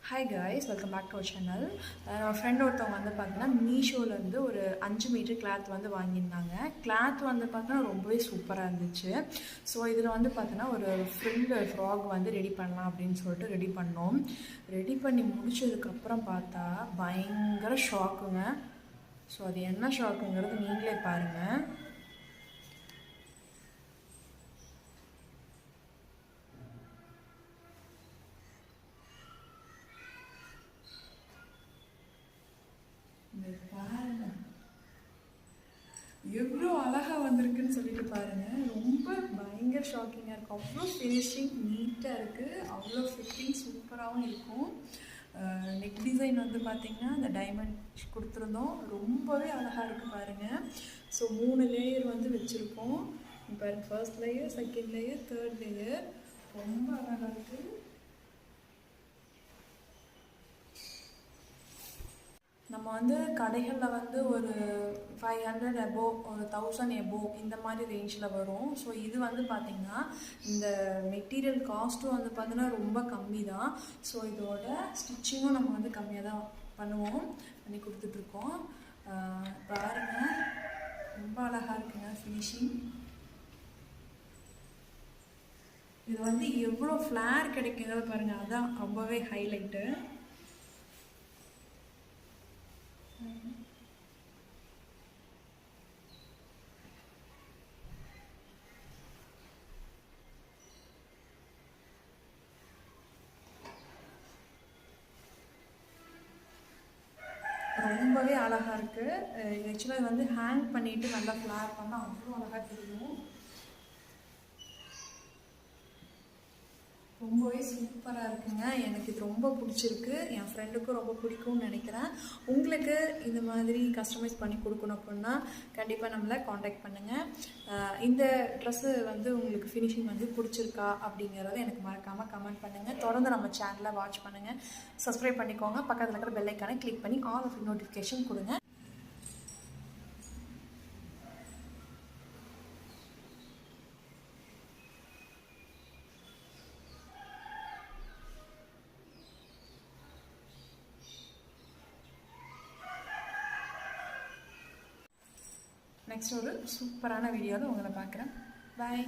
Hi guys, welcome back to our channel. நம்ம friend ஒருத்தவங்க வந்து பார்த்தீங்கன்னா மீஷோலேருந்து ஒரு 5 மீட்டர் கிளாத் வந்து வாங்கியிருந்தாங்க. கிளாத் வந்து பார்த்தீங்கன்னா ரொம்பவே சூப்பராக இருந்துச்சு. ஸோ இதில் வந்து பார்த்தீங்கன்னா ஒரு ஃப்ராக் வந்து ரெடி பண்ணலாம் அப்படின்னு சொல்லிட்டு ரெடி பண்ணோம். ரெடி பண்ணி முடிச்சதுக்கப்புறம் பார்த்தா பயங்கர ஷாக்குங்க. ஸோ அது என்ன ஷாக்குங்கிறது நீங்களே பாருங்கள். பாருங்க எவ்வளோ அழகாக வந்திருக்குன்னு சொல்லிட்டு பாருங்கள். ரொம்ப பயங்கர ஷாக்கிங்காக இருக்கும். அவ்வளோ ஃபினிஷிங் நீட்டாக இருக்குது, அவ்வளோ ஃபிட்டிங் சூப்பராகவும் இருக்கும். நெக் டிசைன் வந்து பார்த்திங்கன்னா இந்த டைமண்ட் கொடுத்துருந்தோம், ரொம்பவே அழகாக இருக்குது பாருங்கள். ஸோ 3 லேயர் வந்து வச்சுருக்கோம் பாருங்கள். First layer, second layer, third layer. ரொம்ப அழகாக இருக்குது. நம்ம வந்து கடைகளில் வந்து ஒரு 500 எபோவ், ஒரு 1000 எபோவ் இந்த மாதிரி ரேஞ்சில் வரும். ஸோ இது வந்து பார்த்திங்கன்னா இந்த மெட்டீரியல் காஸ்ட்டும் வந்து பார்த்திங்கன்னா ரொம்ப கம்மி தான். ஸோ இதோட ஸ்டிச்சிங்கும் நம்ம வந்து கம்மியாக தான் பண்ணி கொடுத்துட்ருக்கோம். பாருங்கள், ரொம்ப அழகாக இருக்குங்க ஃபினிஷிங். இது வந்து எவ்வளோ ஃப்ளேர் கிடைக்குங்கிறது பாருங்கள், அதுதான் ரொம்பவே ஹைலைட்டு. ரொம்பவே அழகாக இருக்குது. ஆக்சுவலாக இது வந்து ஹேங் பண்ணிவிட்டு நல்லா ஃப்ளார் பண்ணால் அவ்வளோ அழகாக தெரியும். ரொம்பவே சூப்பராக இருக்குங்க. எனக்கு இது ரொம்ப பிடிச்சிருக்கு. என் ஃப்ரெண்டுக்கும் ரொம்ப பிடிக்கும்னு நினைக்கிறேன். உங்களுக்கு இந்த மாதிரி கஸ்டமைஸ் பண்ணி கொடுக்கணும் அப்படின்னா கண்டிப்பாக நம்மளை காண்டாக்ட் பண்ணுங்கள். இந்த ட்ரெஸ்ஸு வந்து உங்களுக்கு ஃபினிஷிங் வந்து பிடிச்சிருக்கா அப்படிங்கிறத எனக்கு மறக்காமல் கமெண்ட் பண்ணுங்கள். தொடர்ந்து நம்ம சேனலை வாட்ச் பண்ணுங்கள், சப்ஸ்கிரைப் பண்ணிக்கோங்க. பக்கத்தில் இருக்கிற பெல் ஐக்கானை கிளிக் பண்ணி ஆல் ஆஃப் நோட்டிஃபிகேஷன் கொடுங்க. நெக்ஸ்ட் ஒரு சூப்பரான வீடியோவில் உங்களை பார்க்குறேன். பாய்.